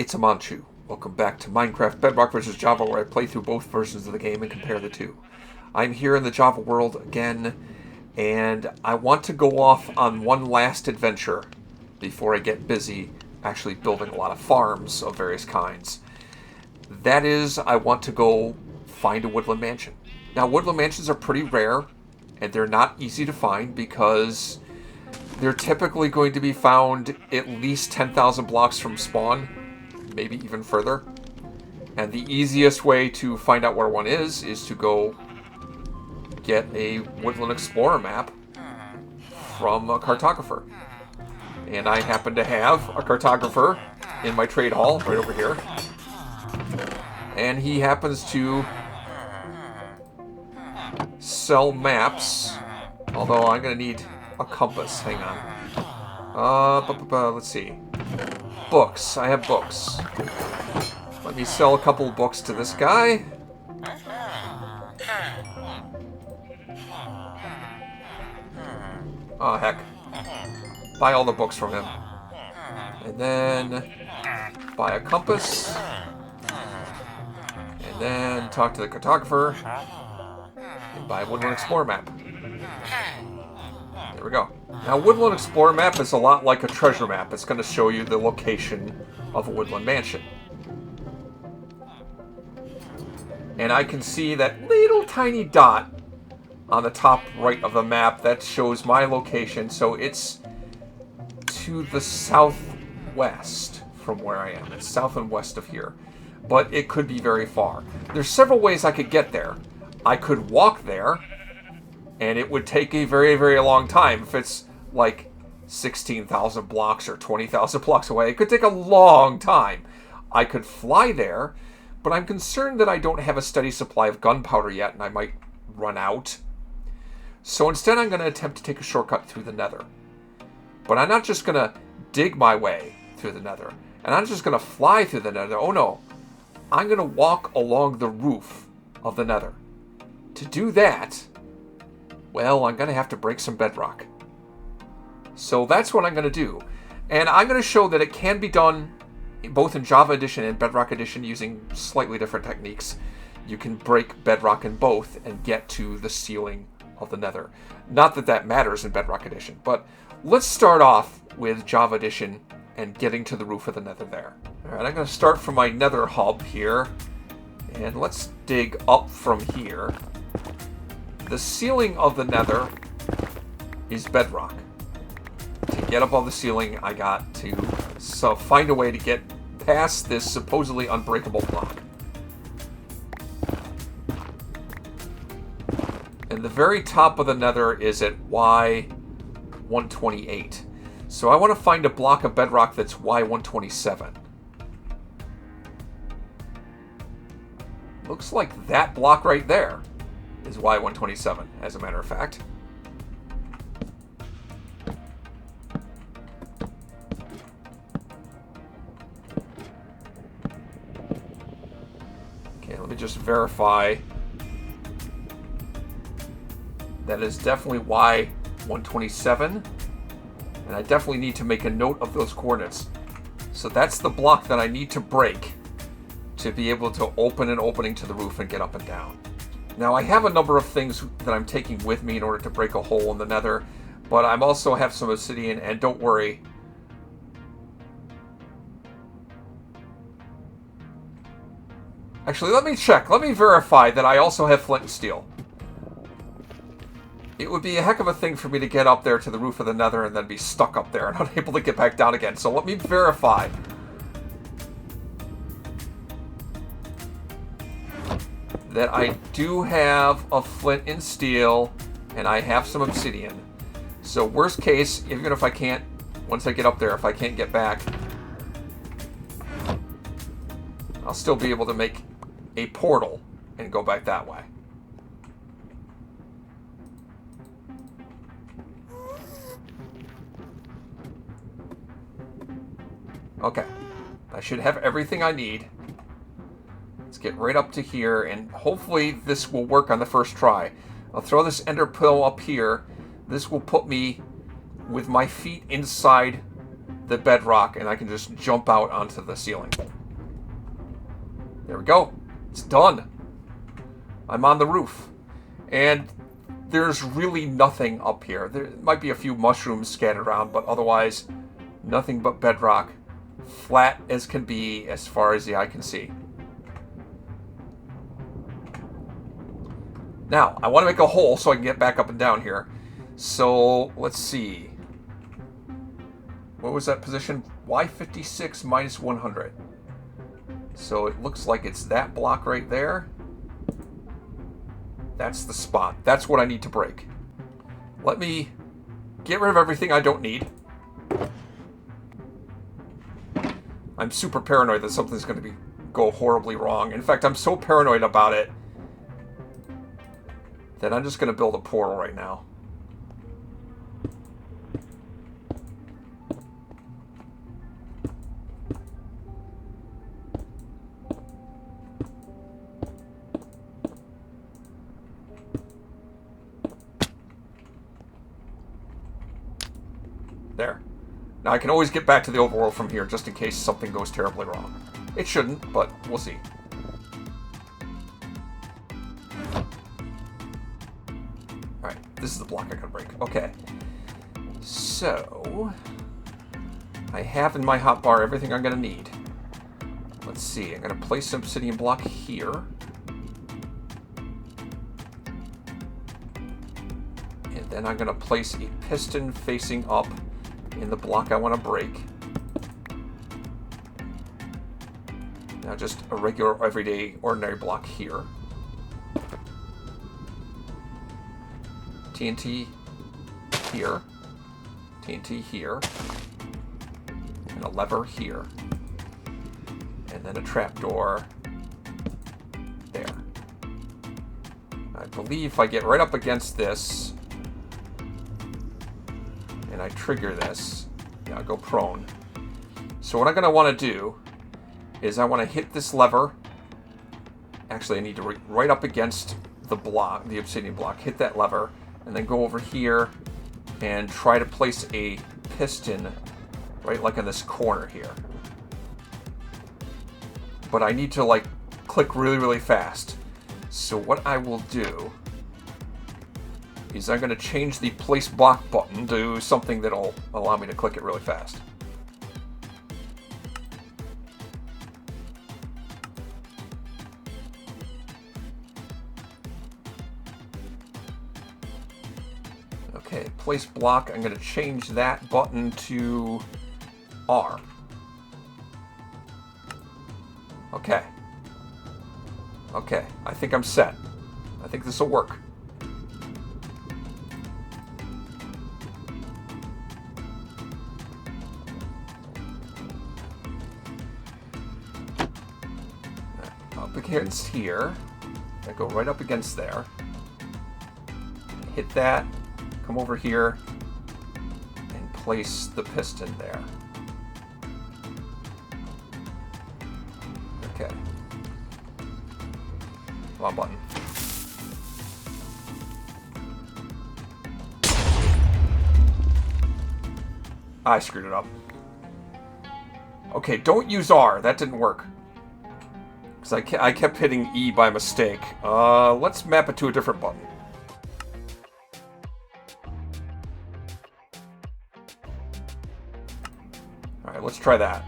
It's a Manchu. Welcome back to Minecraft Bedrock vs. Java, where I play through both versions of the game and compare the two. I'm here in the Java world again, and I want to go off on one last adventure before I get busy actually building a lot of farms of various kinds. That is, I want to go find a woodland mansion. Now, woodland mansions are pretty rare, and they're not easy to find because they're typically going to be found at least 10,000 blocks from spawn, maybe even further. And the easiest way to find out where one is to go get a Woodland Explorer map from a cartographer. And I happen to have a cartographer in my trade hall right over here. And he happens to sell maps, although I'm going to need a compass. Hang on. Let's see. Books. I have books. Let me sell a couple of books to this guy. Oh, heck. Buy all the books from him. And then buy a compass. And then talk to the cartographer. And buy a Woodland Explorer map. There we go. Now, Woodland Explorer map is a lot like a treasure map. It's going to show you the location of a woodland mansion. And I can see that little tiny dot on the top right of the map that shows my location. So it's to the southwest from where I am. It's south and west of here. But it could be very far. There's several ways I could get there. I could walk there, and it would take a very, very long time. If it's like 16,000 blocks or 20,000 blocks away, it could take a long time. I could fly there, but I'm concerned that I don't have a steady supply of gunpowder yet, and I might run out. So instead, I'm going to attempt to take a shortcut through the Nether. But I'm not just going to dig my way through the Nether, and I'm just going to fly through the Nether. Oh no, I'm going to walk along the roof of the Nether. To do that, well, I'm going to have to break some bedrock. So that's what I'm going to do. And I'm going to show that it can be done both in Java Edition and Bedrock Edition using slightly different techniques. You can break bedrock in both and get to the ceiling of the Nether. Not that that matters in Bedrock Edition, but let's start off with Java Edition and getting to the roof of the Nether there. Alright, I'm going to start from my Nether hub here. And let's dig up from here. The ceiling of the Nether is bedrock. To get above the ceiling, I got to find a way to get past this supposedly unbreakable block. And the very top of the Nether is at Y128. So I want to find a block of bedrock that's Y127. Looks like that block right there is Y127, as a matter of fact. Okay, let me just verify. That is definitely Y127. And I definitely need to make a note of those coordinates. So that's the block that I need to break to be able to open an opening to the roof and get up and down. Now, I have a number of things that I'm taking with me in order to break a hole in the Nether, but I also have some obsidian, and don't worry. Actually, let me check. Let me verify that I also have flint and steel. It would be a heck of a thing for me to get up there to the roof of the Nether and then be stuck up there and unable to get back down again. So let me verify that I do have a flint and steel, and I have some obsidian. So worst case, even if I can't, once I get up there, if I can't get back, I'll still be able to make a portal and go back that way. Okay, I should have everything I need. Let's get right up to here, and hopefully this will work on the first try. I'll throw this ender pearl up here. This will put me with my feet inside the bedrock, and I can just jump out onto the ceiling. There we go. It's done. I'm on the roof. And there's really nothing up here. There might be a few mushrooms scattered around, but otherwise, nothing but bedrock. Flat as can be as far as the eye can see. Now, I want to make a hole so I can get back up and down here. So, let's see. What was that position? Y56 minus 100. So it looks like it's that block right there. That's the spot. That's what I need to break. Let me get rid of everything I don't need. I'm super paranoid that something's going to go horribly wrong. In fact, I'm so paranoid about it that I'm just going to build a portal right now. There. Now I can always get back to the overworld from here just in case something goes terribly wrong. It shouldn't, but we'll see. Alright, this is the block I gotta break. Okay. So, I have in my hotbar everything I'm gonna need. Let's see, I'm gonna place an obsidian block here. And then I'm gonna place a piston facing up in the block I want to break. Now just a regular, everyday, ordinary block here. TNT here. TNT here. And a lever here. And then a trapdoor there. I believe if I get right up against this, and I trigger this, yeah, I'll go prone. So what I'm going to want to do is I want to hit this lever. Actually, I need to right up against the block, the obsidian block, hit that lever, and then go over here and try to place a piston right like in this corner here. But I need to like click really, really fast. So what I will do is I'm going to change the place block button to something that'll allow me to click it really fast. Okay, place block, I'm going to change that button to R. Okay. Okay, I think I'm set. I think this will work. Up against here. I go right up against there. Hit that. Come over here. And place the piston there. Okay. Come on, button. I screwed it up. Okay, don't use R. That didn't work. Because I kept hitting E by mistake. Let's map it to a different button. Alright, let's try that.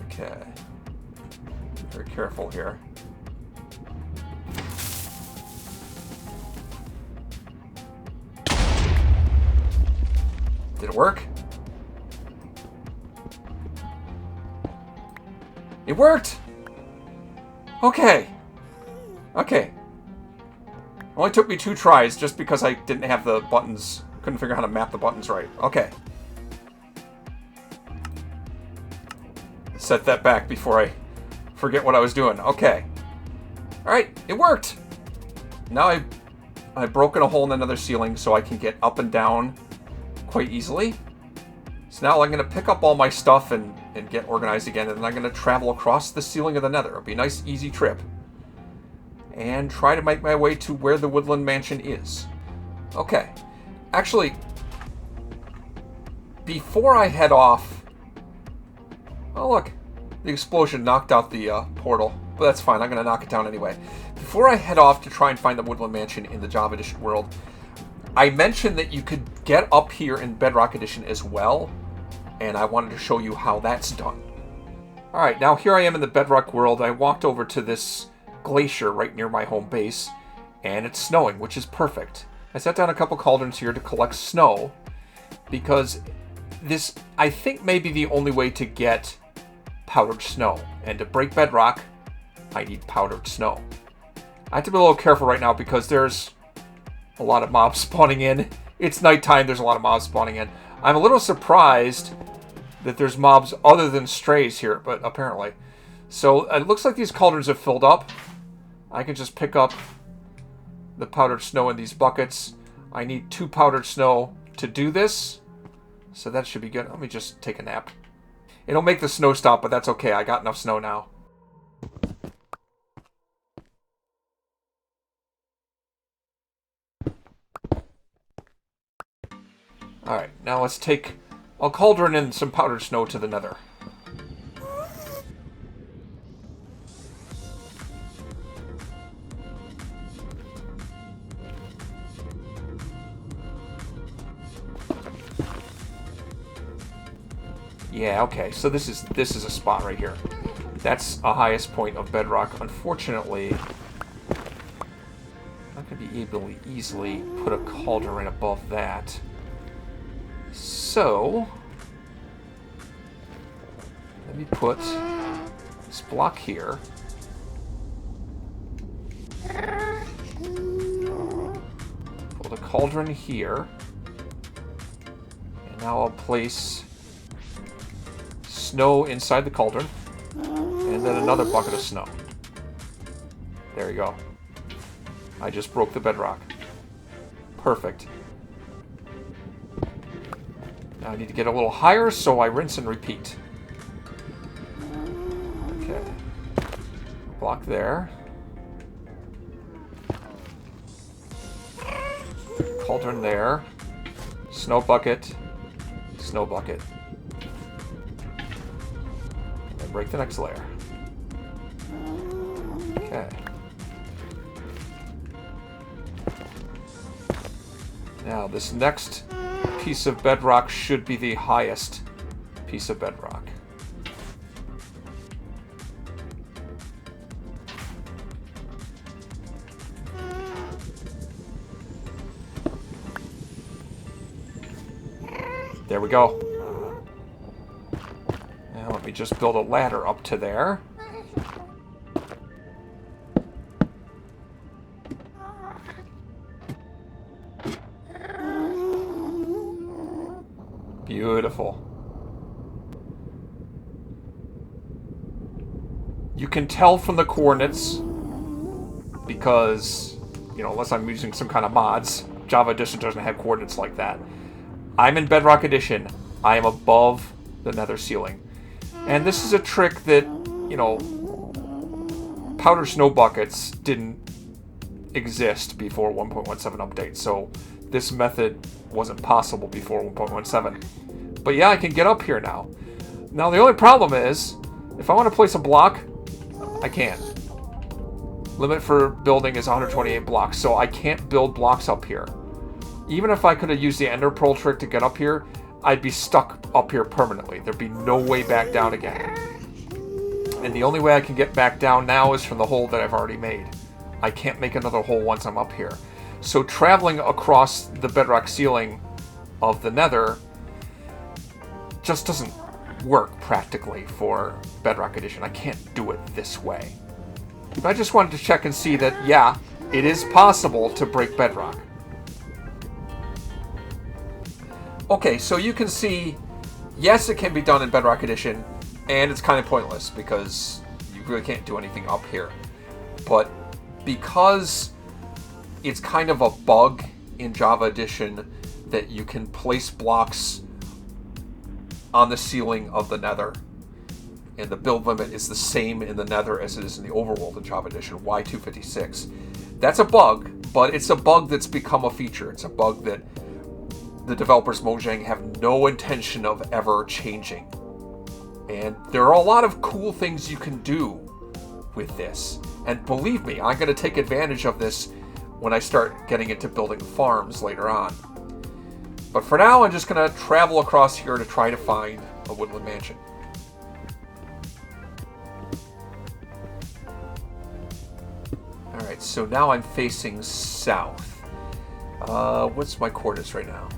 Okay. Very careful here. Did it work? It worked! Okay. Okay. Only took me 2 tries just because I didn't have the buttons, couldn't figure out how to map the buttons right. Okay. Set that back before I forget what I was doing. Okay. Alright, it worked! Now I've broken a hole in another ceiling so I can get up and down quite easily. So now I'm going to pick up all my stuff and get organized again, and then I'm going to travel across the ceiling of the Nether. It'll be a nice, easy trip. And try to make my way to where the Woodland Mansion is. Okay. Actually, before I head off... Oh, look. The explosion knocked out the portal. But that's fine. I'm going to knock it down anyway. Before I head off to try and find the Woodland Mansion in the Java Edition world, I mentioned that you could get up here in Bedrock Edition as well. And I wanted to show you how that's done. Alright, now here I am in the Bedrock world. I walked over to this glacier right near my home base. And it's snowing, which is perfect. I set down a couple cauldrons here to collect snow. Because this, I think, may be the only way to get powdered snow. And to break bedrock, I need powdered snow. I have to be a little careful right now because there's a lot of mobs spawning in. It's nighttime, there's a lot of mobs spawning in. I'm a little surprised that there's mobs other than strays here, but apparently. So it looks like these cauldrons have filled up. I can just pick up the powdered snow in these buckets. I need 2 powdered snow to do this. So that should be good. Let me just take a nap. It'll make the snow stop, but that's okay. I got enough snow now. Alright, now let's take a cauldron and some powdered snow to the Nether. Yeah, okay, so this is a spot right here. That's a highest point of bedrock. Unfortunately, I'm not going to be able to easily put a cauldron above that. So, let me put this block here. Put a cauldron here. And now I'll place snow inside the cauldron. And then another bucket of snow. There you go. I just broke the bedrock. Perfect. Now I need to get a little higher, so I rinse and repeat. Okay. Block there. Cauldron there. Snow bucket. Snow bucket. And break the next layer. Okay. Now this next piece of bedrock should be the highest piece of bedrock. There we go. Now let me just build a ladder up to there. Beautiful. You can tell from the coordinates because, you know, unless I'm using some kind of mods, Java Edition doesn't have coordinates like that. I'm in Bedrock Edition. I am above the Nether ceiling. And this is a trick that, you know, powder snow buckets didn't exist before 1.17 update, so this method wasn't possible before 1.17. But yeah, I can get up here now. Now the only problem is, if I want to place a block, I can't. Limit for building is 128 blocks, so I can't build blocks up here. Even if I could have used the Ender Pearl trick to get up here, I'd be stuck up here permanently. There'd be no way back down again. And the only way I can get back down now is from the hole that I've already made. I can't make another hole once I'm up here. So traveling across the bedrock ceiling of the Nether just doesn't work practically for Bedrock Edition. I can't do it this way. But I just wanted to check and see that, yeah, it is possible to break bedrock. Okay, so you can see, yes, it can be done in Bedrock Edition, and it's kind of pointless because you really can't do anything up here. But because it's kind of a bug in Java Edition that you can place blocks on the ceiling of the Nether, and the build limit is the same in the Nether as it is in the overworld in Java Edition, Y256. That's a bug, but it's a bug that's become a feature. It's a bug that the developers Mojang have no intention of ever changing. And there are a lot of cool things you can do with this. And believe me, I'm going to take advantage of this when I start getting into building farms later on. But for now, I'm just going to travel across here to try to find a woodland mansion. Alright, so now I'm facing south. What's my coordinates right now?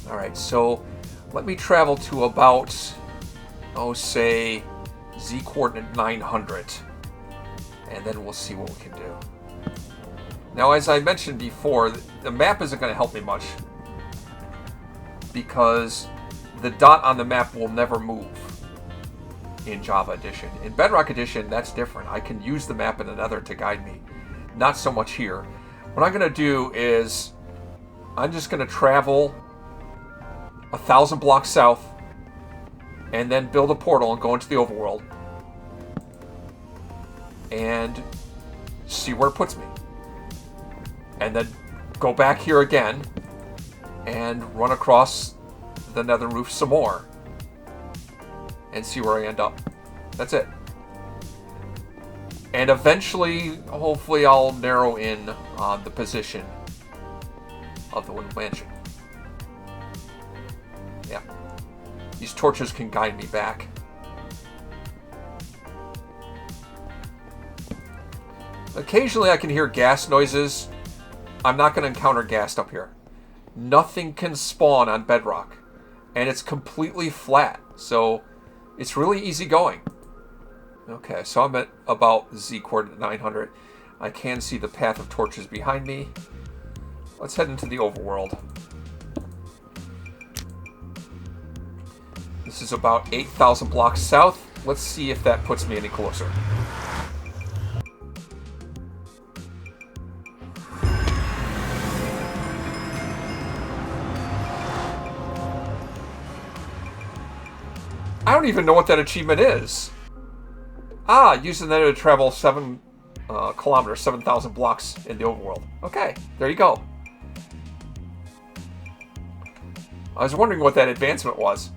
Alright, so let me travel to about, say, z-coordinate 900. And then we'll see what we can do. Now, as I mentioned before, the map isn't going to help me much. Because the dot on the map will never move in Java Edition. In Bedrock Edition, that's different. I can use the map in the Nether to guide me. Not so much here. What I'm going to do is, I'm just going to travel 1,000 blocks south, and then build a portal and go into the overworld, and see where it puts me. And then go back here again, and run across the Nether roof some more, and see where I end up. That's it. And eventually, hopefully, I'll narrow in on the position of the woodland mansion. Yeah. These torches can guide me back. Occasionally I can hear gas noises. I'm not going to encounter ghast up here. Nothing can spawn on Bedrock. And it's completely flat. So it's really easy going. Okay, so I'm at about z-coordinate 900. I can see the path of torches behind me. Let's head into the overworld. This is about 8,000 blocks south. Let's see if that puts me any closer. I don't even know what that achievement is. Ah, use the Nether to travel 7 kilometers, 7,000 blocks in the overworld. Okay, there you go. I was wondering what that advancement was.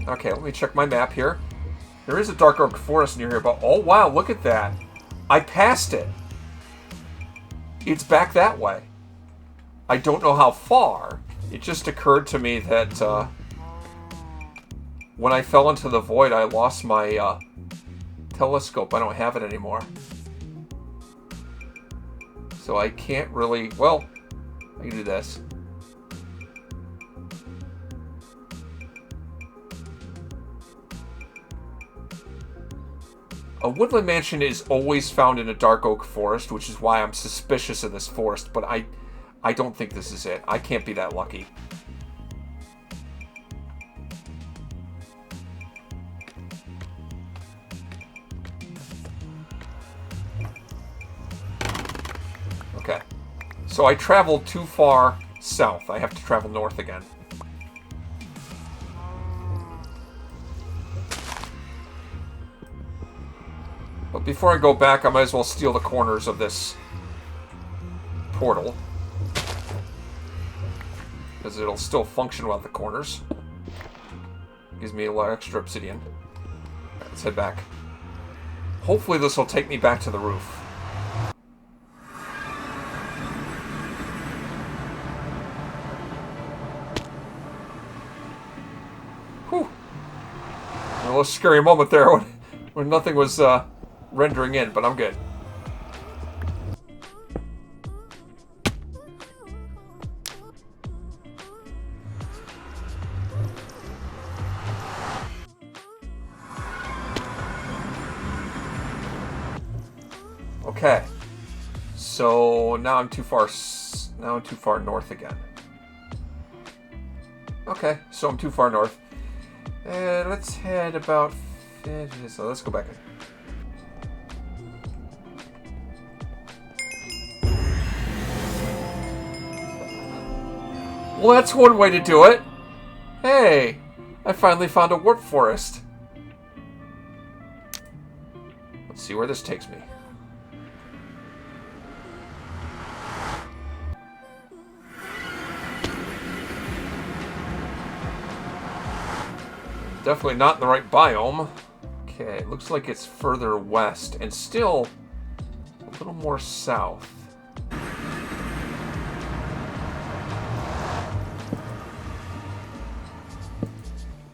Okay, let me check my map here. There is a dark oak forest near here, but oh wow, look at that. I passed it. It's back that way. I don't know how far. It just occurred to me that when I fell into the void, I lost my telescope. I don't have it anymore. So I can't really... Well, I can do this. A woodland mansion is always found in a dark oak forest, which is why I'm suspicious of this forest, but I don't think this is it. I can't be that lucky. Okay. So I traveled too far south. I have to travel north again. But before I go back, I might as well steal the corners of this portal. Because it'll still function without the corners. Gives me a lot of extra obsidian. Alright, let's head back. Hopefully this will take me back to the roof. Whew. A little scary moment there when nothing was rendering in, but I'm good. Okay, so now I'm too far. Now I'm too far north again. Okay, so I'm too far north. And let's head about. So let's go back in. Well, that's one way to do it. Hey, I finally found a warp forest. Let's see where this takes me. Definitely not in the right biome. Okay, looks like it's further west and still a little more south.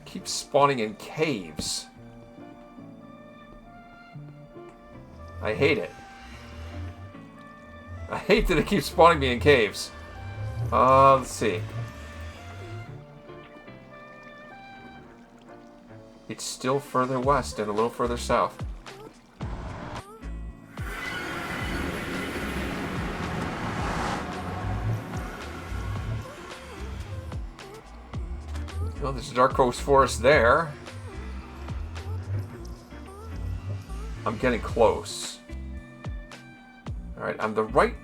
Keeps spawning in caves. I hate it. I hate that it keeps spawning me in caves. Let's see. It's still further west and a little further south. Oh, there's a Dark Oak Forest there. I'm getting close. Alright, I'm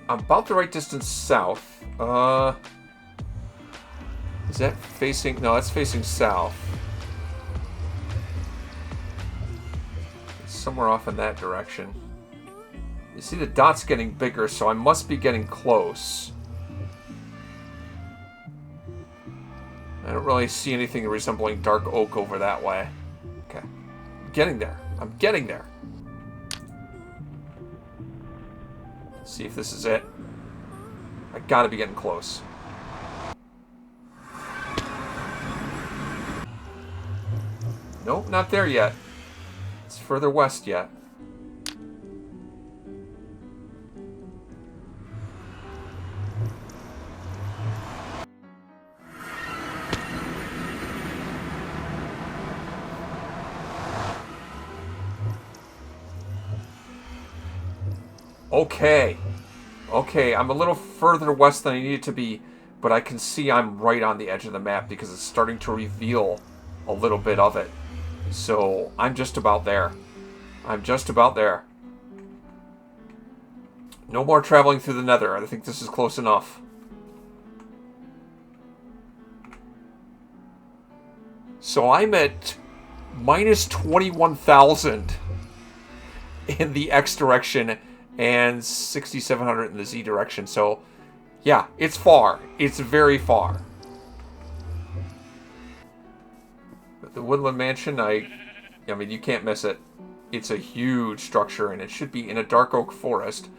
about the right distance south. Is that facing... No, that's facing south. It's somewhere off in that direction. You see the dot's getting bigger, so I must be getting close. I don't really see anything resembling dark oak over that way. Okay. I'm getting there. I'm getting there. Let's see if this is it. I gotta be getting close. Nope, not there yet. It's further west yet. Okay. Okay, I'm a little further west than I need to be, but I can see I'm right on the edge of the map because it's starting to reveal a little bit of it. So, I'm just about there. I'm just about there. No more traveling through the Nether. I think this is close enough. So, I'm at minus 21,000 in the X direction and 6,700 in the Z direction. So, yeah, it's far. It's very far. But the Woodland Mansion, I mean, you can't miss it. It's a huge structure, and it should be in a dark oak forest.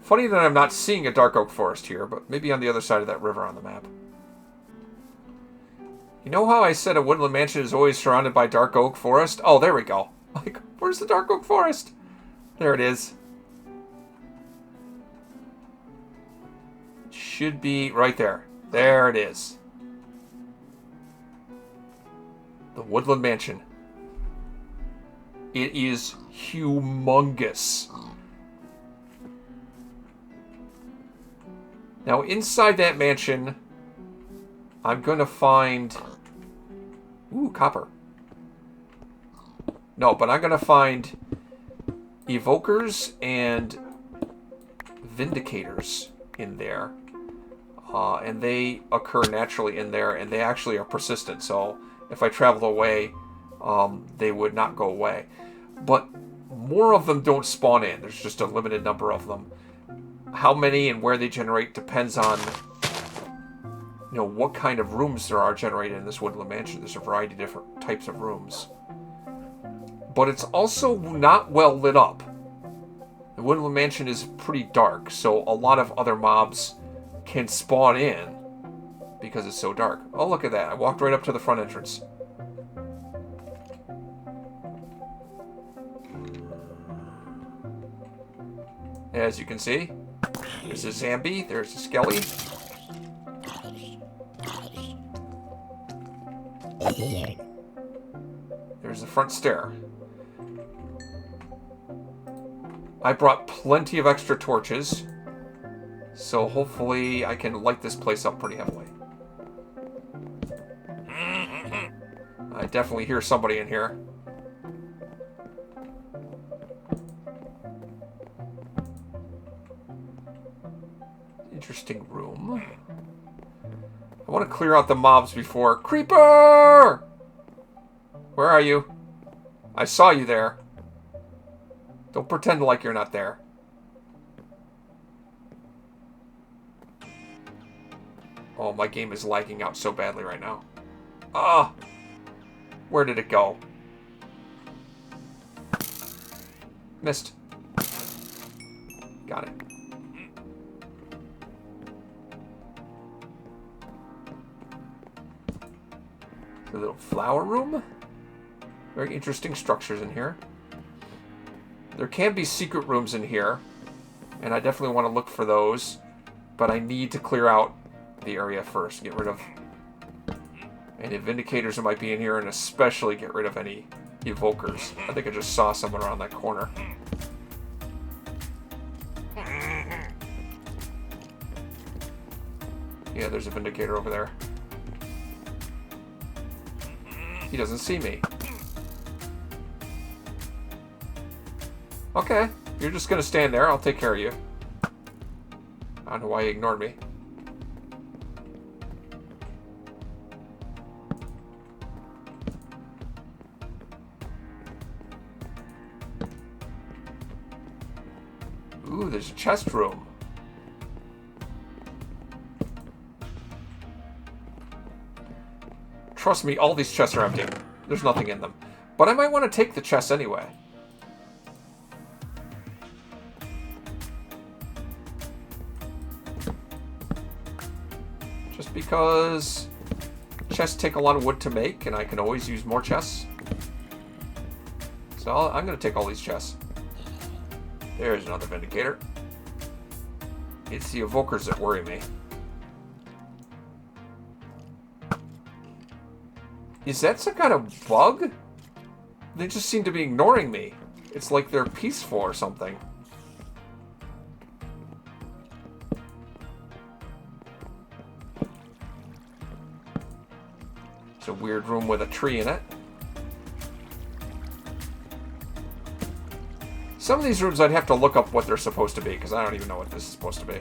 Funny that I'm not seeing a dark oak forest here, but maybe on the other side of that river on the map. You know how I said a Woodland Mansion is always surrounded by dark oak forest? Oh, there we go. Like, where's the dark oak forest? There it is. Should be right there. There it is. The Woodland Mansion. It is humongous. Now, inside that mansion, I'm going to find... Ooh, copper. No, but I'm going to find evokers and vindicators in there. And they occur naturally in there, and they actually are persistent. So if I travel away, they would not go away. But more of them don't spawn in. There's just a limited number of them. How many and where they generate depends on, you know, what kind of rooms there are generated in this Woodland Mansion. There's a variety of different types of rooms. But it's also not well lit up. The Woodland Mansion is pretty dark, so a lot of other mobs can spawn in because it's so dark. Oh, look at that. I walked right up to the front entrance. As you can see, there's a Zambi, there's a Skelly. There's the front stair. I brought plenty of extra torches, so hopefully I can light this place up pretty heavily. I definitely hear somebody in here. Interesting room. I want to clear out the mobs before... Creeper! Where are you? I saw you there. Don't pretend like you're not there. Oh, my game is lagging out so badly right now. Ah! Where did it go? Missed. Got it. The little flower room. Very interesting structures in here. There can be secret rooms in here, and I definitely want to look for those, but I need to clear out the area first. Get rid of any Vindicators that might be in here, and especially get rid of any Evokers. I think I just saw someone around that corner. Yeah, there's a Vindicator over there. He doesn't see me. Okay, you're just gonna stand there. I'll take care of you. I don't know why you ignored me. Ooh, there's a chest room. Trust me, all these chests are empty. There's nothing in them. But I might want to take the chests anyway. Just because chests take a lot of wood to make, and I can always use more chests. So I'm going to take all these chests. There's another Vindicator. It's the Evokers that worry me. Is that some kind of bug? They just seem to be ignoring me. It's like they're peaceful or something. It's a weird room with a tree in it. Some of these rooms I'd have to look up what they're supposed to be, because I don't even know what this is supposed to be.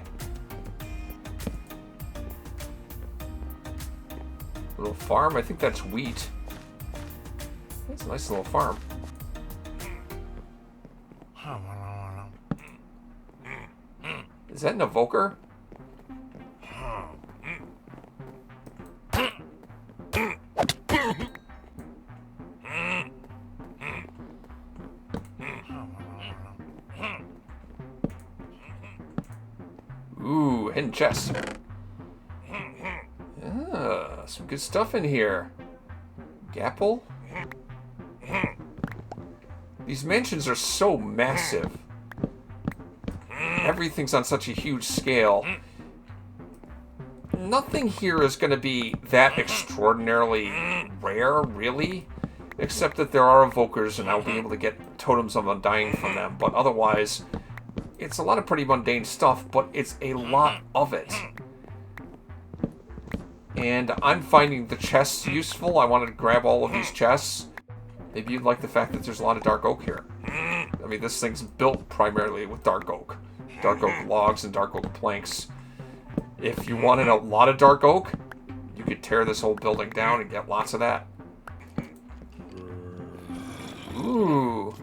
Little farm? I think that's wheat. That's a nice little farm. Is that an evoker? Ooh, hidden chest. Ah, some good stuff in here. Gapple? These mansions are so massive. Everything's on such a huge scale. Nothing here is going to be that extraordinarily rare, really. Except that there are evokers and I'll be able to get totems of undying from them. But otherwise, it's a lot of pretty mundane stuff, but it's a lot of it. And I'm finding the chests useful. I wanted to grab all of these chests. Maybe you'd like the fact that there's a lot of dark oak here. I mean, this thing's built primarily with dark oak. Dark oak logs and dark oak planks. If you wanted a lot of dark oak, you could tear this whole building down and get lots of that. Ooh.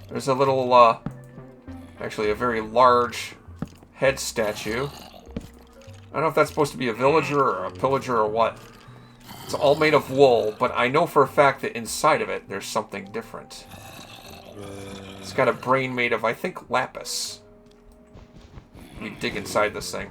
There's a little, actually a very large head statue. I don't know if that's supposed to be a villager or a pillager or what. It's all made of wool, but I know for a fact that inside of it, there's something different. It's got a brain made of, I think, lapis. We dig inside this thing.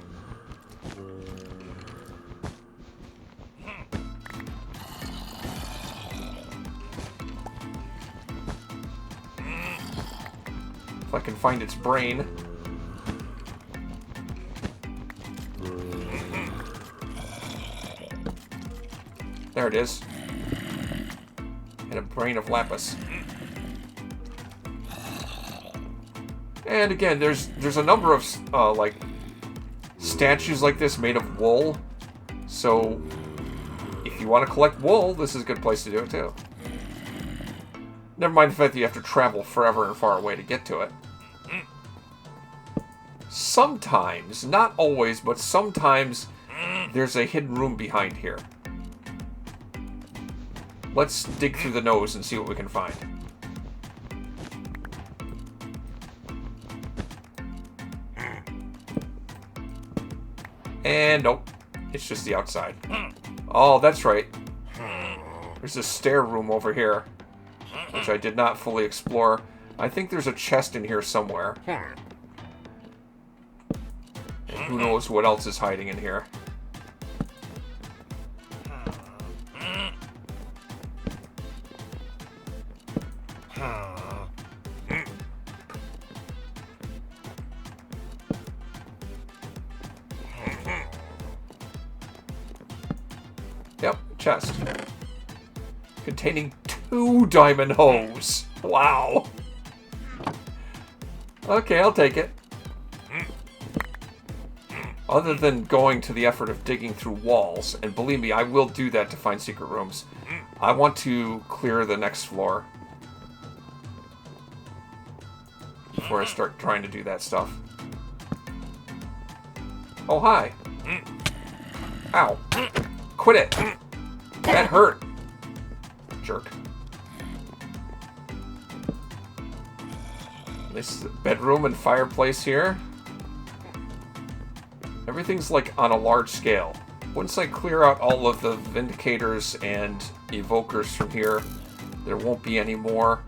If I can find its brain. There it is. And a brain of lapis. And again, there's a number of like statues like this made of wool. So if you want to collect wool, this is a good place to do it too. Never mind the fact that you have to travel forever and far away to get to it. Sometimes, not always, but sometimes there's a hidden room behind here. Let's dig through the nose and see what we can find. And nope, it's just the outside. Oh, that's right. There's a stair room over here, which I did not fully explore. I think there's a chest in here somewhere. And who knows what else is hiding in here. Yep, chest. Containing 2 diamond hoes. Wow. Okay, I'll take it. Other than going to the effort of digging through walls, and believe me, I will do that to find secret rooms, I want to clear the next floor before I start trying to do that stuff. Oh, hi. Ow. Quit it. That hurt. Jerk. This bedroom and fireplace here. Everything's like on a large scale. Once I clear out all of the Vindicators and Evokers from here, there won't be any more.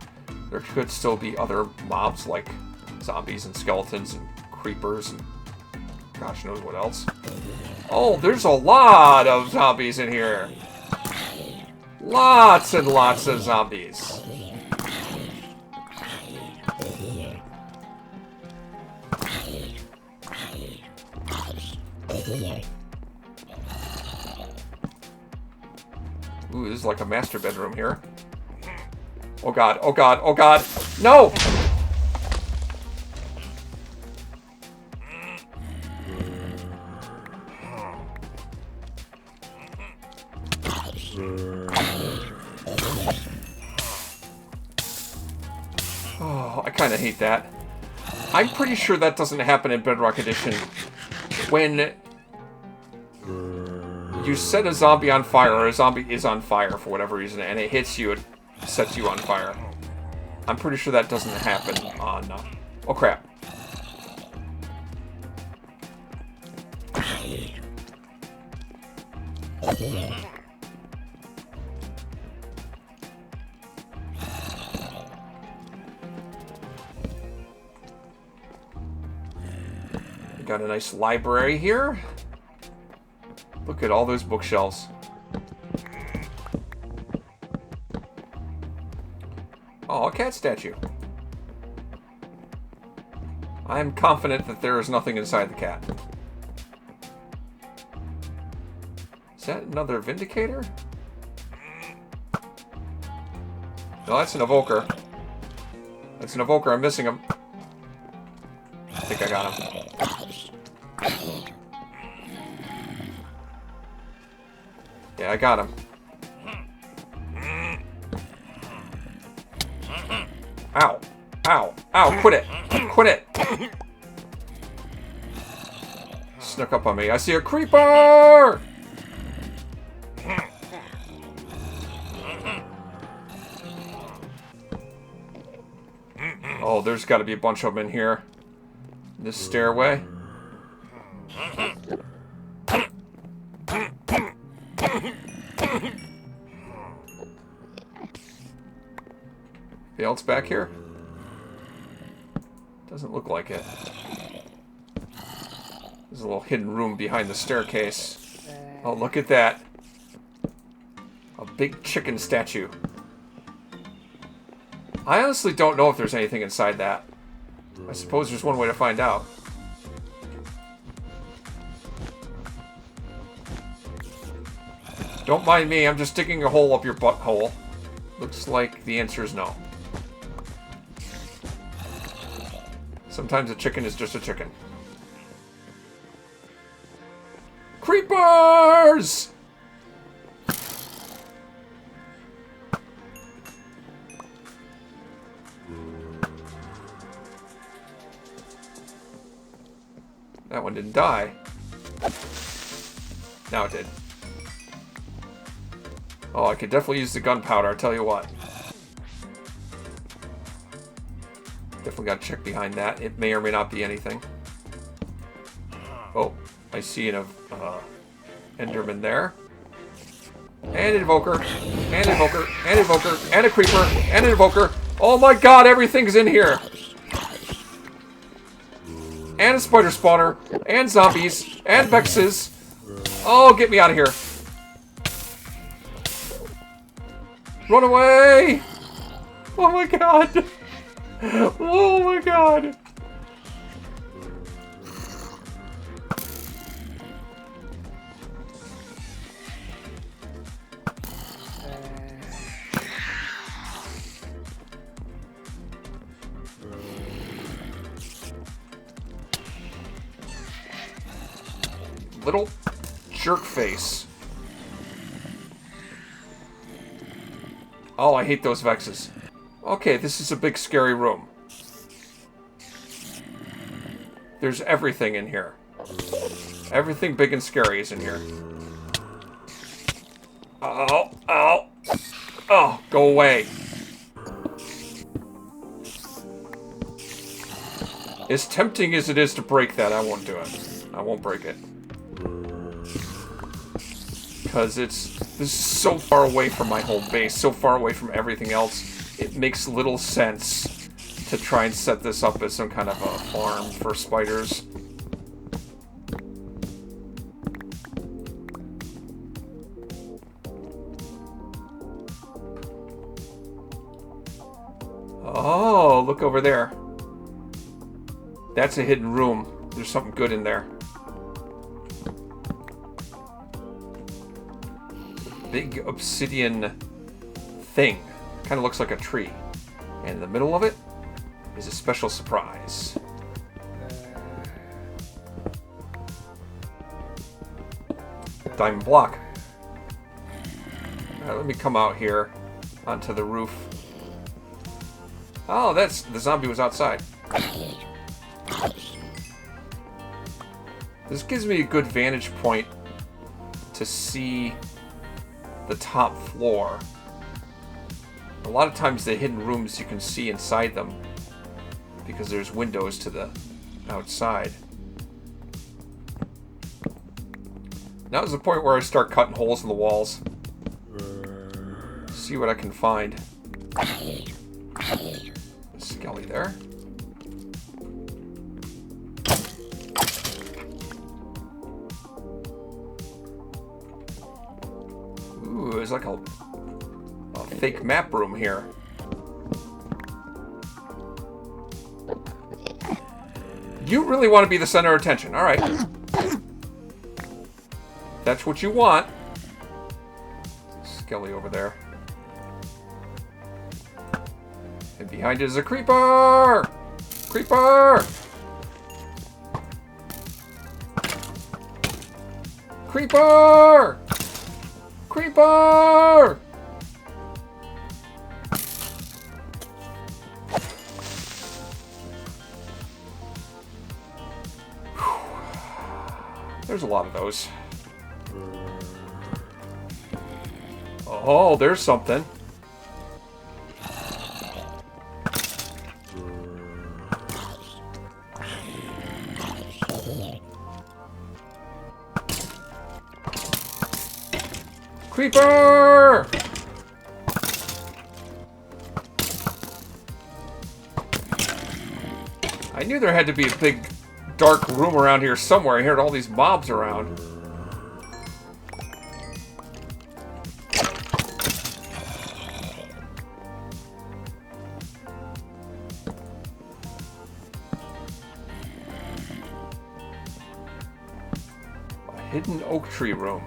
There could still be other mobs like zombies and skeletons and creepers and gosh knows what else. Oh, there's a lot of zombies in here. Lots and lots of zombies. Ooh, this is like a master bedroom here. Oh god, oh god, oh god! No! Oh, I kind of hate that. I'm pretty sure that doesn't happen in Bedrock Edition. When you set a zombie on fire, or a zombie is on fire for whatever reason, and it hits you, it sets you on fire. I'm pretty sure that doesn't happen on... oh, crap. We got a nice library here. Look at all those bookshelves. Oh, a cat statue. I am confident that there is nothing inside the cat. Is that another Vindicator? No, that's an Evoker. That's an Evoker. I'm missing him. I think I got him. Yeah, I got him. Ow. Ow. Ow. Quit it. Quit it. Snuck up on me. I see a creeper! Oh, there's got to be a bunch of them in here. This stairway. Anything else back here? Doesn't look like it. There's a little hidden room behind the staircase. Oh, look at that. A big chicken statue. I honestly don't know if there's anything inside that. I suppose there's one way to find out. Don't mind me, I'm just digging a hole up your butthole. Looks like the answer is no. Sometimes a chicken is just a chicken. Creepers! That one didn't die. Now it did. Oh, I could definitely use the gunpowder, I'll tell you what. Definitely got to check behind that. It may or may not be anything. Oh, I see an Enderman there. And invoker. And invoker. And invoker. And a creeper. And an invoker. Oh my god, everything's in here. And a spider spawner. And zombies. And vexes. Oh, get me out of here. Run away! Oh my god. Oh my god. Little jerk face. Oh, I hate those vexes. Okay, this is a big scary room. There's everything in here. Everything big and scary is in here. Oh, oh. Oh, go away. As tempting as it is to break that, I won't do it. I won't break it. Because this is so far away from my home base, so far away from everything else, it makes little sense to try and set this up as some kind of a farm for spiders. Oh, look over there. That's a hidden room. There's something good in there. Big obsidian thing. Kind of looks like a tree. And in the middle of it is a special surprise. Diamond block. Alright, let me come out here onto the roof. Oh, the zombie was outside. This gives me a good vantage point to see the top floor. A lot of times the hidden rooms you can see inside them because there's windows to the outside. Now is the point where I start cutting holes in the walls. See what I can find. Skelly there. Ooh, there's like a fake map room here. You really want to be the center of attention. Alright. That's what you want. Skelly over there. And behind it is a creeper! Creeper! Creeper! Creeper! There's a lot of those. Oh, there's something. Creeper! I knew there had to be a big dark room around here somewhere. I heard all these mobs around. A hidden oak tree room.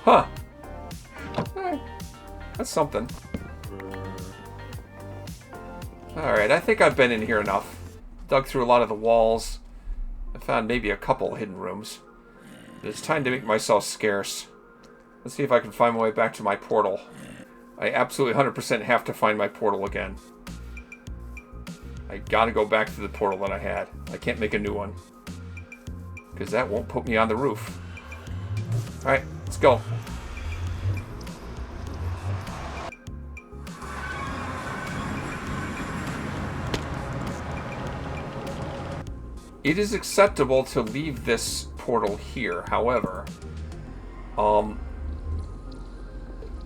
Huh. That's something. Alright, I think I've been in here enough. Dug through a lot of the walls. I found maybe a couple hidden rooms. It's time to make myself scarce. Let's see if I can find my way back to my portal. I absolutely 100% have to find my portal again. I gotta go back to the portal that I had. I can't make a new one. Because that won't put me on the roof. Alright, let's go. It is acceptable to leave this portal here. However, Um,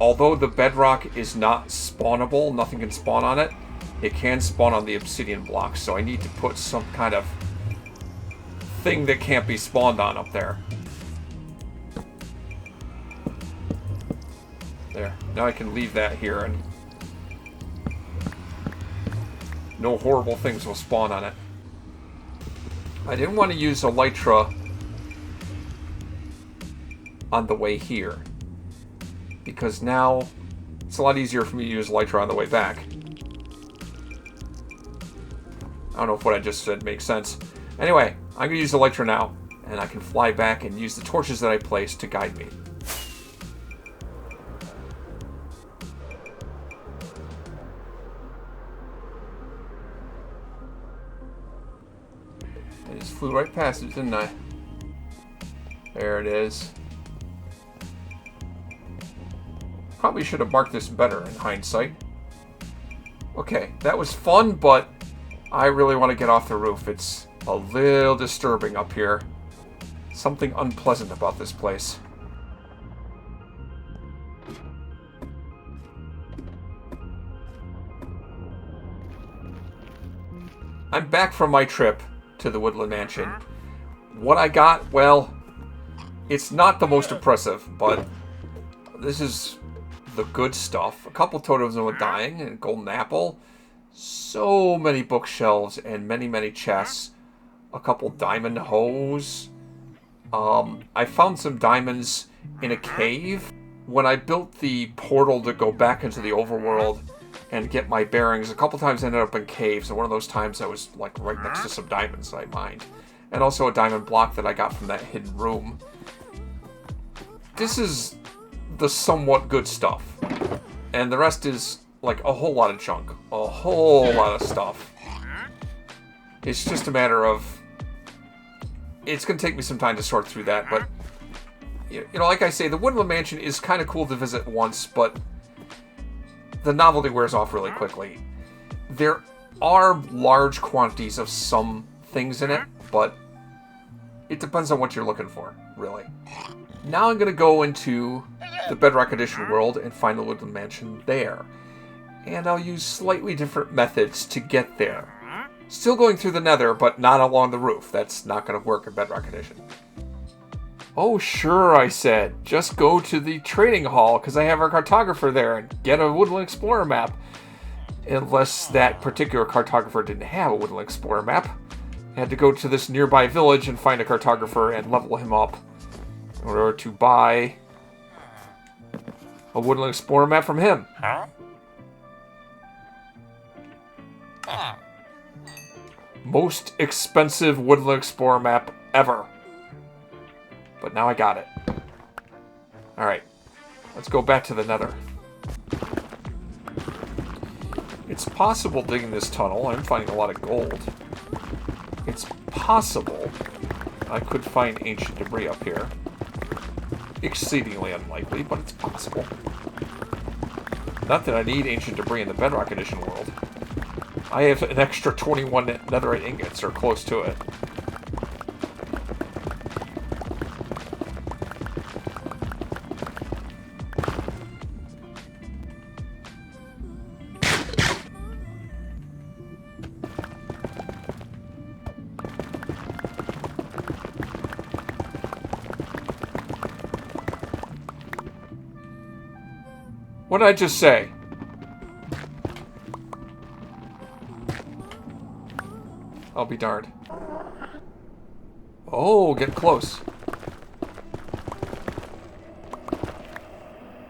although the bedrock is not spawnable, nothing can spawn on it, it can spawn on the obsidian blocks, so I need to put some kind of thing that can't be spawned on up there. There. Now I can leave that here, and no horrible things will spawn on it. I didn't want to use elytra on the way here, because now it's a lot easier for me to use elytra on the way back. I don't know if what I just said makes sense. Anyway, I'm going to use elytra now, and I can fly back and use the torches that I placed to guide me. I just flew right past it, didn't I? There it is. Probably should have marked this better in hindsight. Okay, that was fun, but I really want to get off the roof. It's a little disturbing up here. Something unpleasant about this place. I'm back from my trip to the Woodland Mansion. What I got, well, it's not the most impressive, but this is the good stuff. A couple totems of dying and a golden apple. So many bookshelves and many, many chests. A couple diamond hoes. I found some diamonds in a cave. When I built the portal to go back into the overworld and get my bearings, a couple times I ended up in caves, and one of those times I was like right next to some diamonds that I mined. And also a diamond block that I got from that hidden room. This is the somewhat good stuff. And the rest is like a whole lot of junk. A whole lot of stuff. It's just a matter of... It's going to take me some time to sort through that, but... You know, like I say, the Woodland Mansion is kind of cool to visit once, but... the novelty wears off really quickly. There are large quantities of some things in it, but... it depends on what you're looking for, really. Now I'm going to go into the Bedrock Edition world and find the Woodland Mansion there. And I'll use slightly different methods to get there. Still going through the Nether, but not along the roof. That's not going to work in Bedrock Edition. Oh, sure, I said. Just go to the trading hall, because I have our cartographer there, and get a Woodland Explorer map. Unless that particular cartographer didn't have a Woodland Explorer map. I had to go to this nearby village and find a cartographer and level him up in order to buy a Woodland Explorer map from him. Most expensive Woodland Explorer map ever. But now I got it. Alright. Let's go back to the Nether. It's possible digging this tunnel. I'm finding a lot of gold. It's possible I could find ancient debris up here. Exceedingly unlikely, but it's possible. Not that I need ancient debris in the Bedrock Edition world. I have an extra 21 netherite ingots, or close to it. What did I just say? I'll be darned. Oh, get close.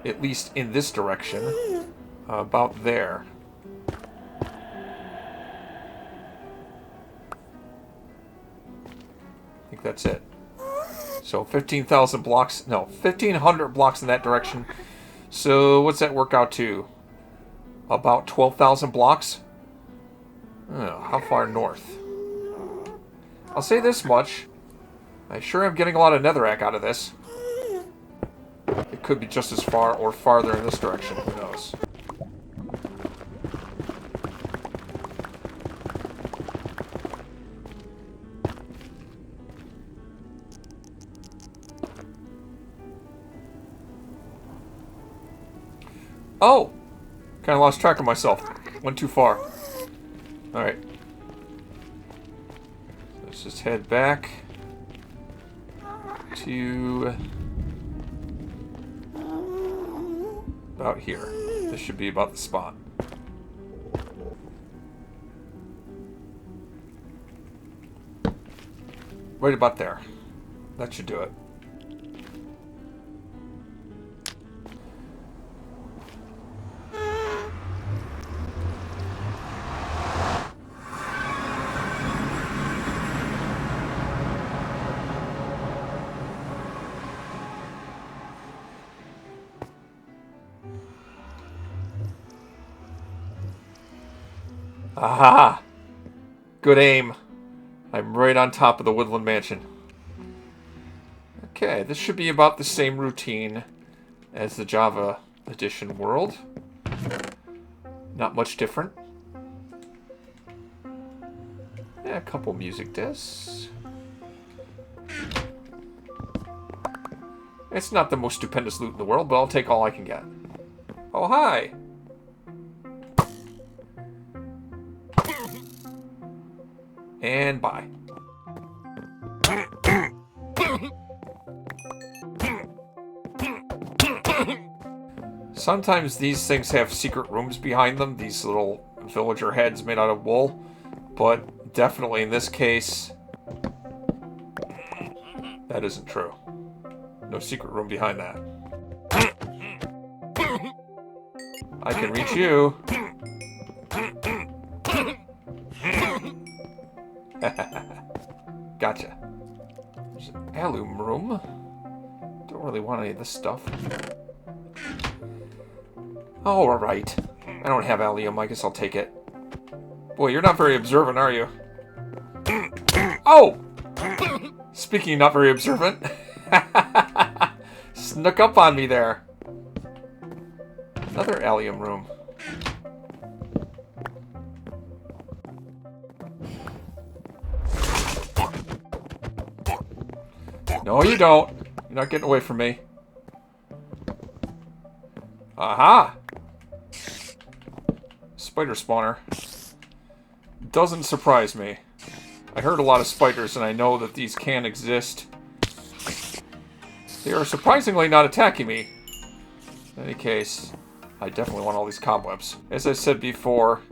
At least in this direction. About there. I think that's it. So 15,000 blocks. No, 1,500 blocks in that direction. So what's that work out to? About 12,000 blocks? Oh, how far north? I'll say this much. I sure am getting a lot of netherrack out of this. It could be just as far or farther in this direction. Who knows? Oh! Kind of lost track of myself. Went too far. Alright. Let's just head back to about here. This should be about the spot. Right about there. That should do it. Aha! Good aim. I'm right on top of the Woodland Mansion. Okay, this should be about the same routine as the Java Edition world. Not much different. Yeah, a couple music discs. It's not the most stupendous loot in the world, but I'll take all I can get. Oh, hi! And bye. Sometimes these things have secret rooms behind them, these little villager heads made out of wool, but definitely in this case, that isn't true. No secret room behind that. I can reach you. Gotcha. There's an alum room. Don't really want any of this stuff. Oh, alright. I don't have allium. I guess I'll take it. Boy, you're not very observant, are you? Oh! Speaking of not very observant. Snuck up on me there. Another allium room. No, you don't. You're not getting away from me. Aha! Spider spawner. Doesn't surprise me. I heard a lot of spiders, and I know that these can exist. They are surprisingly not attacking me. In any case, I definitely want all these cobwebs. As I said before,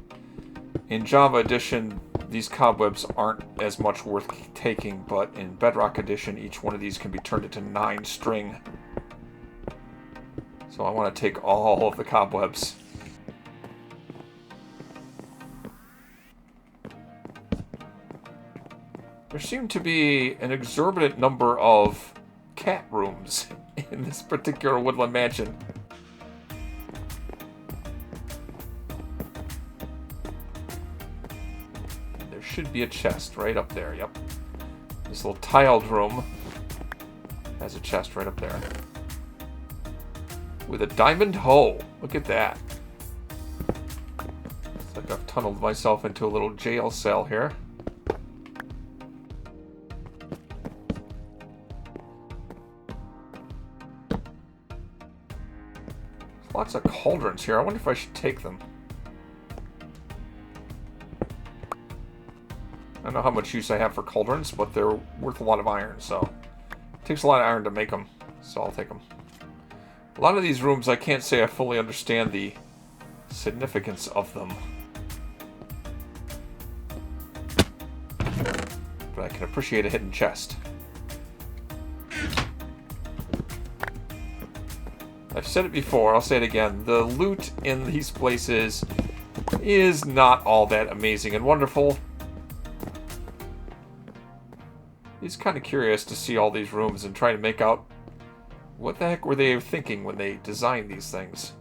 in Java Edition, these cobwebs aren't as much worth taking, but in Bedrock Edition, each one of these can be turned into 9 string. So I want to take all of the cobwebs. There seem to be an exorbitant number of cat rooms in this particular Woodland Mansion. There should be a chest right up there, yep. This little tiled room has a chest right up there. With a diamond hoe. Look at that. It's like I've tunneled myself into a little jail cell here. There's lots of cauldrons here. I wonder if I should take them. I don't know how much use I have for cauldrons, but they're worth a lot of iron, so it takes a lot of iron to make them, so I'll take them. A lot of these rooms, I can't say I fully understand the significance of them. But I can appreciate a hidden chest. I've said it before, I'll say it again. The loot in these places is not all that amazing and wonderful. It's kind of curious to see all these rooms and try to make out what the heck were they thinking when they designed these things?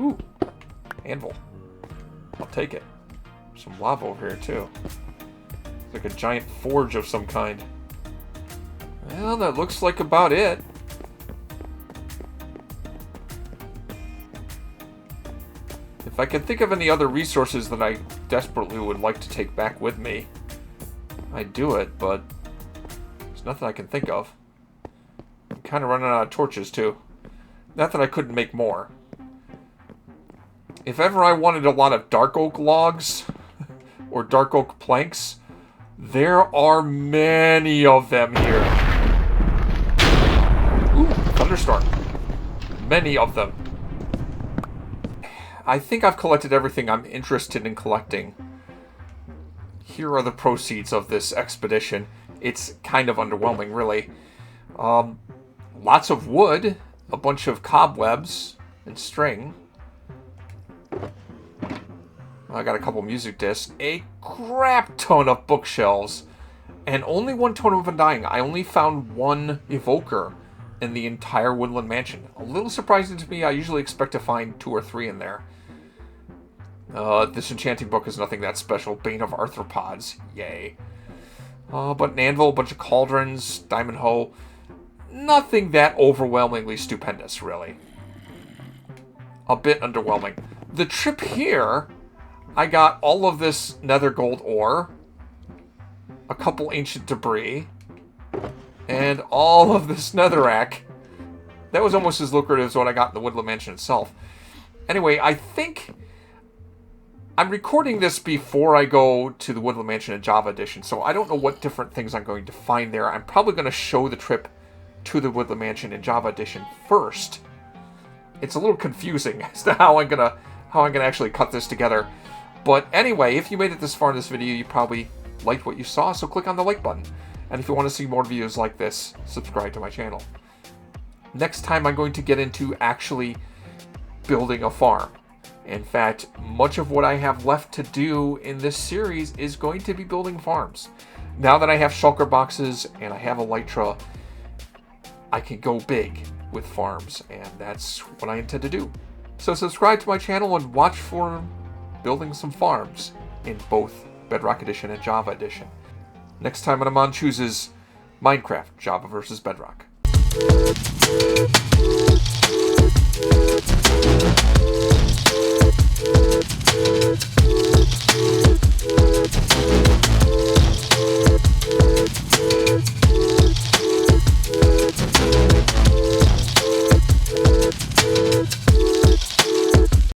Ooh, anvil. I'll take it. Some lava over here too. It's like a giant forge of some kind. Well, that looks like about it. If I can think of any other resources that I desperately would like to take back with me, I'd do it, but there's Nothing I can think of. I'm kind of running out of torches, too. Not that I couldn't make more. If ever I wanted a lot of dark oak logs, or dark oak planks, there are many of them here. Ooh, thunderstorm. Many of them. I think I've collected everything I'm interested in collecting. Here are the proceeds of this expedition. It's kind of underwhelming, really. Lots of wood, a bunch of cobwebs and string. I got a couple music discs, a crap ton of bookshelves, and only one totem of undying. I only found one evoker in the entire Woodland Mansion. A little surprising to me. I usually expect to find 2 or 3 in there. This enchanting book is nothing that special. Bane of Arthropods. Yay. But an anvil, a bunch of cauldrons, diamond hoe. Nothing that overwhelmingly stupendous, really. A bit underwhelming. The trip here, I got all of this nether gold ore, a couple ancient debris, and all of this netherrack. That was almost as lucrative as what I got in the Woodland Mansion itself. Anyway, I think I'm recording this before I go to the Woodland Mansion in Java Edition, so I don't know what different things I'm going to find there. I'm probably going to show the trip to the Woodland Mansion in Java Edition first. It's a little confusing as to how I'm gonna actually cut this together. But anyway, if you made it this far in this video, you probably liked what you saw, so click on the like button. And if you want to see more videos like this, subscribe to my channel. Next time I'm going to get into actually building a farm. In fact, much of what I have left to do in this series is going to be building farms. Now that I have shulker boxes and I have elytra, I can go big with farms, and that's what I intend to do. So subscribe to my channel and watch for building some farms in both Bedrock Edition and Java Edition. Next time Anamon chooses Minecraft, Java versus Bedrock.